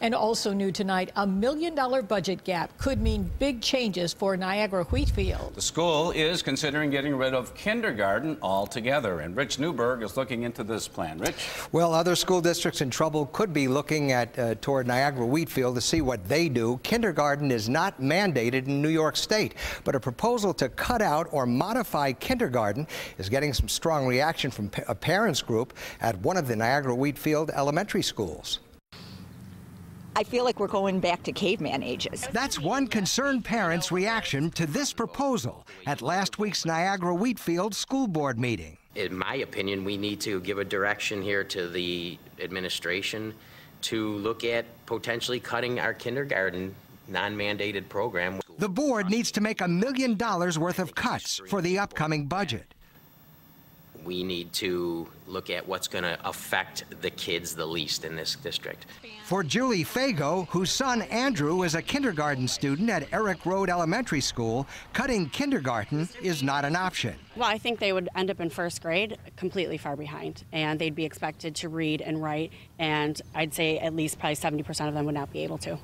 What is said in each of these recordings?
And also new tonight, $1 million budget gap could mean big changes for Niagara Wheatfield. The school is considering getting rid of kindergarten altogether, and Rich Newberg is looking into this plan. Rich? Well, other school districts in trouble could be looking at toward Niagara Wheatfield to see what they do. Kindergarten is not mandated in New York State, but a proposal to cut out or modify kindergarten is getting some strong reaction from a parents group at one of the Niagara Wheatfield elementary schools. I feel like we're going back to caveman ages. That's one concerned parent's reaction to this proposal at last week's Niagara Wheatfield School Board meeting. In my opinion, we need to give a direction here to the administration to look at potentially cutting our kindergarten non-mandated program. The board needs to make $1 million worth of cuts for the upcoming budget. We need to look at what's going to affect the kids the least in this district. For Julie Fago, whose son Andrew is a kindergarten student at Eric Road Elementary School, cutting kindergarten is not an option. Well, I think they would end up in first grade completely far behind, and they'd be expected to read and write, and I'd say at least probably 70% of them would not be able to.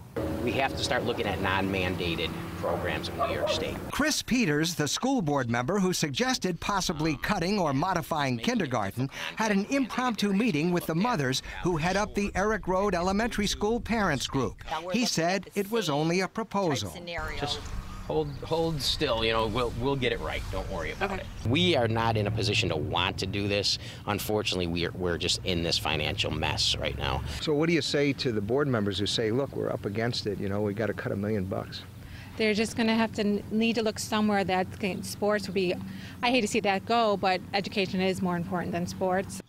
We have to start looking at non-mandated programs in New York State. Chris Peters, the school board member who suggested possibly cutting or modifying kindergarten, had an impromptu meeting with the mothers who head up the Eric Road Elementary School parents group. He said it was only a proposal. Just hold still, you know, we'll get it right. Don't worry about it. We are not in a position to want to do this. Unfortunately, we're just in this financial mess right now. So what do you say to the board members who say, look, we're up against it, you know, we got to cut $1 million? They're just going to have to need to look somewhere that sports would be, I hate to see that go, but education is more important than sports.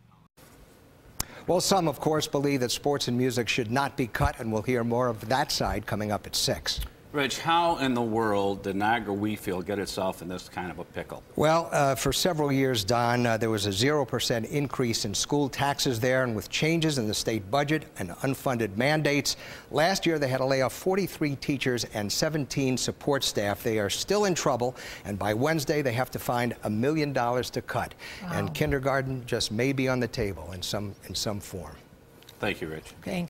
Well, some, of course, believe that sports and music should not be cut, and we'll hear more of that side coming up at 6. Rich, how in the world did Niagara Wheatfield get itself in this kind of a pickle? Well, for several years, Don, there was a 0% increase in school taxes there, and with changes in the state budget and unfunded mandates, last year they had to lay off 43 teachers and 17 support staff. They are still in trouble, and by Wednesday they have to find $1 million to cut. Wow. And kindergarten just may be on the table in some form. Thank you, Rich. Thanks.